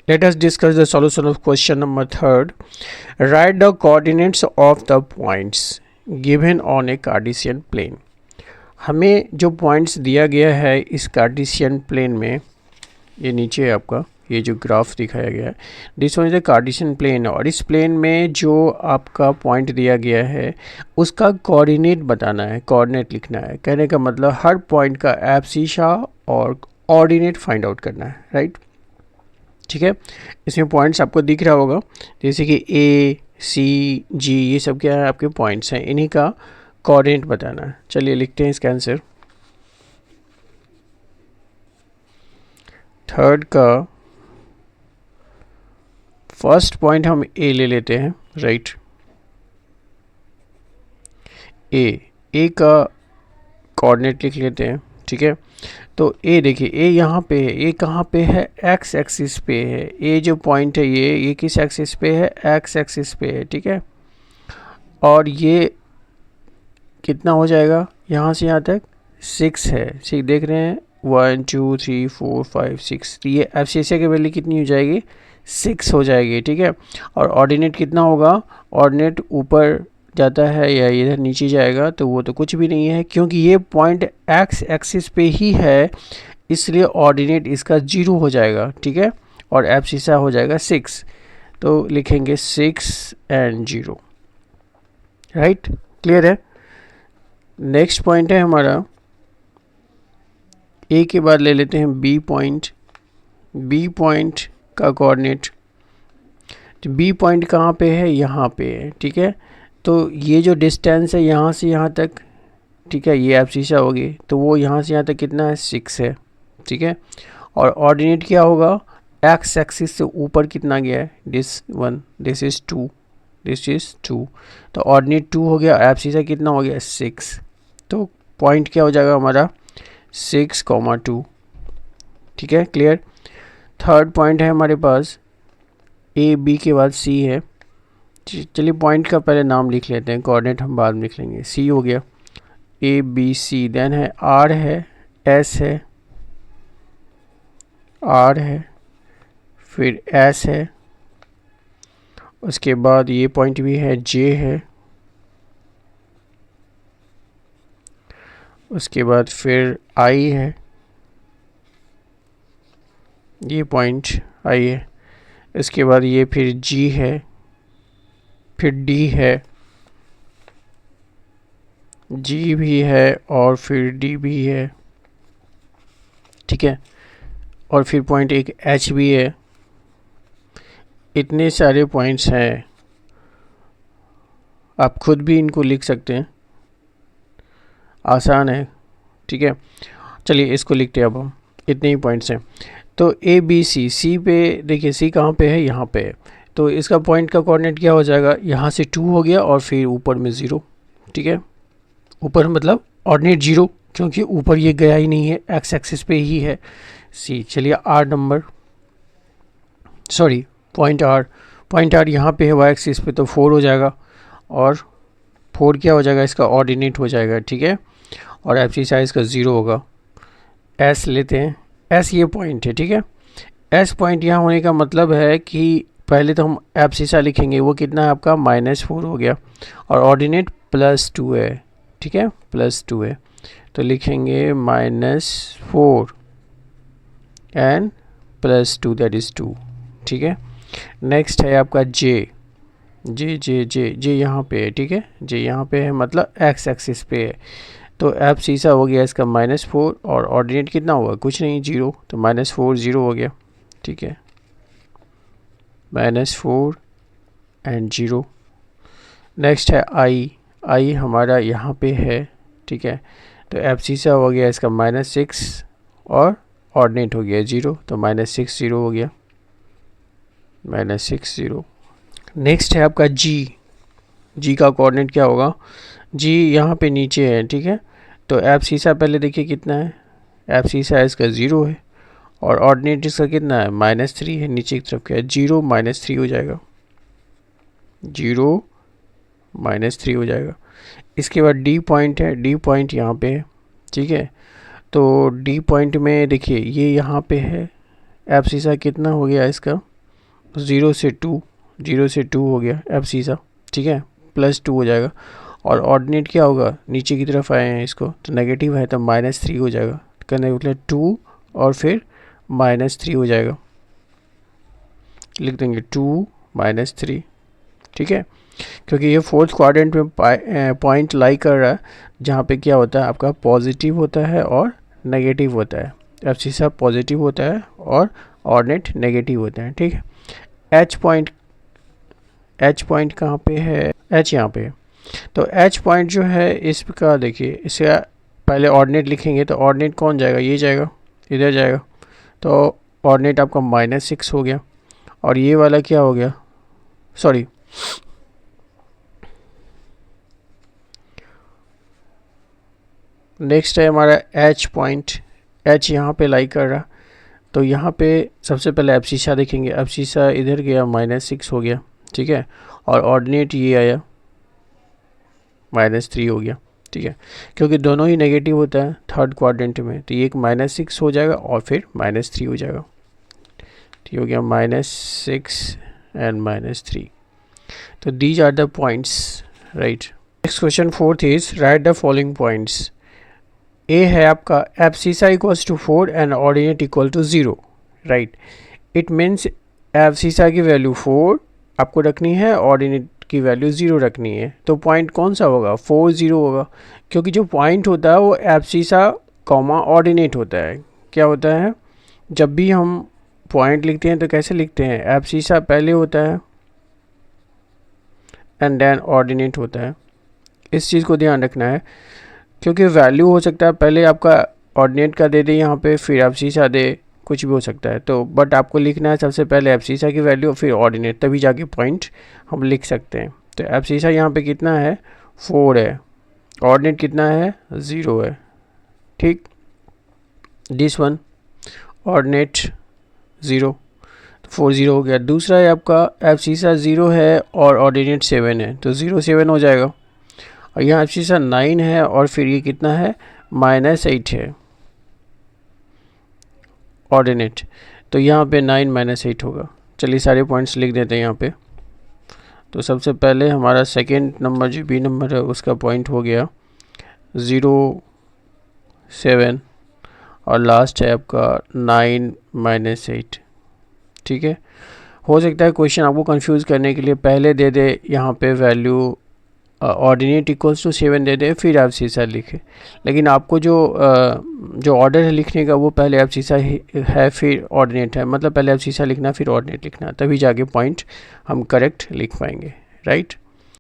Let us discuss the solution of question number third. Write the coordinates of the points given on a Cartesian plane. हमें जो points दिया गया है इस Cartesian plane में, ये नीचे है आपका ये जो ग्राफ दिखाया गया है, this one is the Cartesian plane, और इस प्लेन में जो आपका पॉइंट दिया गया है उसका कोऑर्डिनेट बताना है, कोऑर्डिनेट लिखना है। कहने का मतलब हर पॉइंट का एब्सिशा और ऑर्डिनेट फाइंड आउट करना है, राइट। ठीक है, इसमें पॉइंट्स आपको दिख रहा होगा, जैसे कि ए सी जी, ये सब क्या है आपके पॉइंट्स हैं, इन्हीं का कोऑर्डिनेट बताना है। चलिए लिखते हैं इसका आंसर। थर्ड का फर्स्ट पॉइंट हम ए ले लेते हैं, राइट। ए का कोऑर्डिनेट लिख लेते हैं, ठीक है। तो ए देखिए, ए यहाँ पे है, ए कहाँ पे है, एक्स एक्सिस पे है। ए जो पॉइंट है ये किस एक्सिस पे है, एक्स एक्सिस पे है, ठीक है। और ये कितना हो जाएगा, यहाँ से यहाँ तक 6 है, ठीक देख रहे हैं, 1 2 3 4 5 6, तो ये एब्सिशा की वैल्यू कितनी हो जाएगी, 6 हो जाएगी, ठीक है। और ऑर्डिनेट कितना होगा, ऑर्डिनेट ऊपर जाता है या इधर नीचे जाएगा, तो वो तो कुछ भी नहीं है, क्योंकि ये पॉइंट एक्स एक्सिस पे ही है, इसलिए ऑर्डिनेट इसका 0 हो जाएगा, ठीक है। और एब्सिशा हो जाएगा 6, तो लिखेंगे 6 एंड 0, राइट। क्लियर है। नेक्स्ट पॉइंट है हमारा, ए के बाद ले लेते हैं बी पॉइंट। बी पॉइंट का कोऑर्डिनेट, तो बी पॉइंट कहाँ पे है, यहाँ पे है, ठीक है। तो ये जो डिस्टेंस है यहाँ से यहाँ तक, ठीक है, ये एब्सिशा होगी, तो वो यहाँ से यहाँ तक कितना है, 6 है, ठीक है। और ऑर्डिनेट क्या होगा, एक्स एक्सिस से ऊपर कितना गया है, this one, this is 2, this is 2, तो ऑर्डिनेट 2 हो गया, एब्सिशा कितना हो गया, 6, तो पॉइंट क्या हो जाएगा हमारा, 6,2, ठीक है। क्लियर। थर्ड पॉइंट है हमारे पास, ए बी के बाद सी है। चलिए पॉइंट का पहले नाम लिख लेते हैं, कोऑर्डिनेट हम बाद में लिख लेंगे। सी हो गया, ए बी सी, देन है आर है, एस है, आर है, फिर एस है, उसके बाद ये पॉइंट भी है, जे है, उसके बाद फिर आई है, ये पॉइंट आई है, इसके बाद ये फिर जी है, फिर डी है, जी भी है, और फिर डी भी है, ठीक है। और फिर पॉइंट एक एच भी है। इतने सारे पॉइंट्स हैं, आप खुद भी इनको लिख सकते हैं, आसान है, ठीक है। चलिए इसको लिखते हैं अब हम, इतने ही पॉइंट्स हैं। तो ए बी सी, सी पे देखिए, सी कहाँ पे है, यहाँ पे है, तो इसका पॉइंट का कोऑर्डिनेट क्या हो जाएगा, यहाँ से 2 हो गया और फिर ऊपर में 0, ठीक है। ऊपर मतलब ऑर्डिनेट 0, क्योंकि ऊपर ये गया ही नहीं है, एक्स एक्सिस पे ही है सी। चलिए R number, sorry point R, point R यहाँ पे है वाई एक्सिस पे, तो 4 हो जाएगा, और 4 क्या हो जाएगा, इसका ऑर्डिनेट हो जाएगा, ठीक है। और एब्सिशा इसका 0 होगा। एस लेते हैं, एस ये पॉइंट है, ठीक है। एस पॉइंट यहाँ होने का मतलब है कि पहले तो हम एब्सिशा लिखेंगे, वो कितना है आपका, -4 हो गया, और ऑर्डिनेट +2 है, ठीक है, +2 है, तो लिखेंगे -4 एंड +2, दैट इज़ 2, ठीक है। नेक्स्ट है आपका जे, जे जे जे जे यहाँ पे है, ठीक है, जे यहाँ पे है, मतलब एक्स एक्सिस पे है, तो एब्सिशा हो गया इसका -4, और ऑर्डिनेट कितना हुआ, कुछ नहीं, 0, तो -4 0 हो गया, ठीक है, -4 एंड 0। नेक्स्ट है आई, आई हमारा यहाँ पे है, ठीक है, तो एब्सिशा हो गया इसका -6, और ऑर्डिनेट हो गया 0, तो -6 0 हो गया, -6 0। नेक्स्ट है आपका जी, जी का कोऑर्डिनेट क्या होगा, जी यहाँ पे नीचे है, ठीक है, तो एब्सिशा पहले देखिए कितना है, एब्सिशा इसका 0 है, और ऑर्डिनेट इसका कितना है, -3 है, नीचे की तरफ क्या है, 0 -3 हो जाएगा, 0 -3 हो जाएगा। इसके बाद डी पॉइंट है, डी पॉइंट यहाँ पे है, ठीक है, तो डी पॉइंट में देखिए ये यहाँ पे है, एफ सीसा कितना हो गया इसका, 0 से 2 हो गया एफ सीसा, ठीक है, +2 हो जाएगा। और ऑर्डिनेट क्या होगा, नीचे की तरफ आए हैं इसको तो नेगेटिव है तो -3 हो जाएगा, करने मतलब 2 और फिर -3 हो जाएगा, लिख देंगे 2 -3, ठीक है, क्योंकि ये फोर्थ क्वाड्रेंट में पॉइंट लाई कर रहा है जहाँ पे क्या होता है आपका पॉजिटिव होता है और नेगेटिव होता है, एफ सीसा पॉजिटिव होता है और ऑर्डिनेट नेगेटिव होता है, ठीक है। एच पॉइंट कहाँ पे है, एच यहाँ पे है। तो एच पॉइंट जो है इसका देखिए, इसका पहले ऑर्डिनेट लिखेंगे तो ऑर्डिनेट कौन जाएगा, ये जाएगा, इधर जाएगा, तो ऑर्डिनेट आपका -6 हो गया। और ये वाला क्या हो गया, सॉरी नेक्स्ट है हमारा एच पॉइंट, एच यहाँ पे लाई कर रहा, तो यहाँ पे सबसे पहले एब्सिसा देखेंगे, एब्सिसा इधर गया -6 हो गया, ठीक है, और ऑर्डिनेट ये आया -3 हो गया, ठीक है, क्योंकि दोनों ही नेगेटिव होता है थर्ड क्वाड्रेंट में, तो ये एक -6 हो जाएगा और फिर -3 हो जाएगा, ठीक हो गया, -6 एंड -3। तो these are the points, right. Next question 4th is right the following points. A है आपका abscissa equals to 4 and ordinate equal to 0, right. It means abscissa की वैल्यू 4 आपको रखनी है, ऑर्डिनेट की वैल्यू 0 रखनी है, तो पॉइंट कौन सा होगा, 4 0 होगा, क्योंकि जो पॉइंट होता है वो एब्सिसा कॉमा ऑर्डिनेट होता है। क्या होता है, जब भी हम पॉइंट लिखते हैं तो कैसे लिखते हैं, एब्सिसा पहले होता है एंड देन ऑर्डिनेट होता है, इस चीज़ को ध्यान रखना है, क्योंकि वैल्यू हो सकता है पहले आपका ऑर्डिनेट का दे दे यहाँ पे, फिर एब्सिसा दे, कुछ भी हो सकता है, तो बट आपको लिखना है सबसे पहले एब्सिसा की वैल्यू फिर ऑर्डिनेट, तभी जाके पॉइंट हम लिख सकते हैं। तो एब्सिसा यहाँ पे कितना है, 4 है, ऑर्डिनेट कितना है, 0 है, ठीक। दिस वन ऑर्डिनेट 0, 4 0 हो गया। दूसरा है आपका एब्सिसा 0 है और ऑर्डिनेट 7 है, तो 0 7 हो जाएगा। और यहाँ एब्सिसा 9 है और फिर ये कितना है, -8 है ऑर्डिनेट, तो यहाँ पे 9 -8 होगा। चलिए सारे पॉइंट्स लिख देते हैं यहाँ पे। तो सबसे पहले हमारा सेकेंड नंबर जो बी नंबर है उसका पॉइंट हो गया 0 7 और लास्ट है आपका 9 -8, ठीक है। हो सकता है क्वेश्चन आपको कंफ्यूज करने के लिए पहले दे दे यहाँ पे वैल्यू ऑर्डिनेट इक्वल्स टू 7 दे दे, फिर एब्सिसा लिखे, लेकिन आपको जो ऑर्डर है लिखने का वो पहले एब्सिसा है फिर ऑर्डिनेट है, मतलब पहले एब्सिसा लिखना फिर ऑर्डिनेट लिखना, तभी जाके पॉइंट हम करेक्ट लिख पाएंगे, राइट।